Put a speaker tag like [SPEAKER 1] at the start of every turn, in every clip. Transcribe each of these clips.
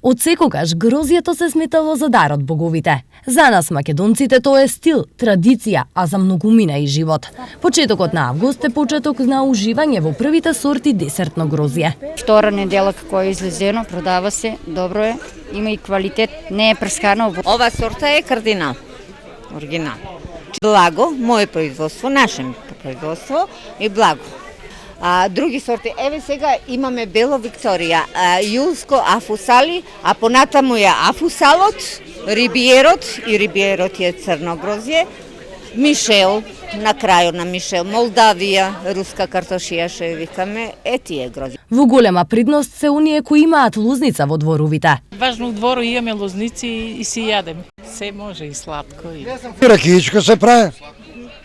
[SPEAKER 1] Од секогаш грозјето се сметало за дар од боговите. За нас македонците тоа е стил, традиција, а за многумина и живот. Почетокот на август е почеток на уживање во првите сорти десертно грозје.
[SPEAKER 2] Втора недела како е излезено, продава се, добро е, има и квалитет, не е прскано.
[SPEAKER 3] Ова сорта е кардинал, оригинал. Благо, мое производство, наше производство и благо. Други сорти, еве сега имаме Бело Викторија, Јулско афусали, а понатаму е афусалот, рибиерот и рибиерот е црно грозје, Мишел, на крајот на Мишел, Молдавија, руска картошија што ја викаме, тие грозје.
[SPEAKER 1] Во голема предност се оние кои имаат лозница во дворовите.
[SPEAKER 4] Важно у двору имаме лозници и си јадем. Се може и сладко.
[SPEAKER 5] Ракијичка се прави,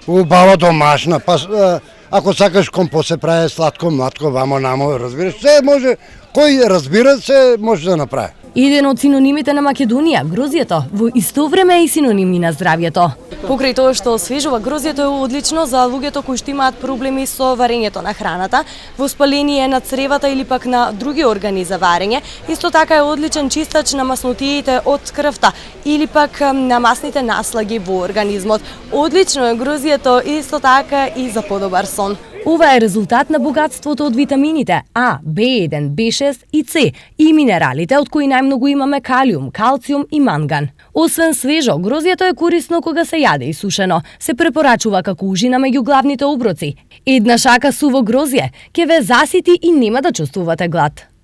[SPEAKER 5] убава домашна, па ако сакаш компот се прави сладко, млатко, вамо, намо, разбираш, се може, кој разбира се може да направи.
[SPEAKER 1] Еден од синонимите на Македонија, грозјето, во исто време е и синоними на здравјето. Покрај тоа што освежува, грозјето е одлично за луѓето кои што имаат проблеми со варењето на храната, воспаление на цревата или пак на други органи за варење. Исто така е одличен чистач на маснотиите од крвта или пак на масните наслаги во организмот. Одлично е грозјето исто така и за подобар сон. Ова е резултат на богатството од витамините А, B1, B6 и С и минералите од кои најмногу имаме калиум, калциум и манган. Освен свежо, грозјето е корисно кога се јаде и сушено. Се препорачува како ужина меѓу главните оброци. Една шака суво грозје ќе ве засити и нема да чувствувате глад.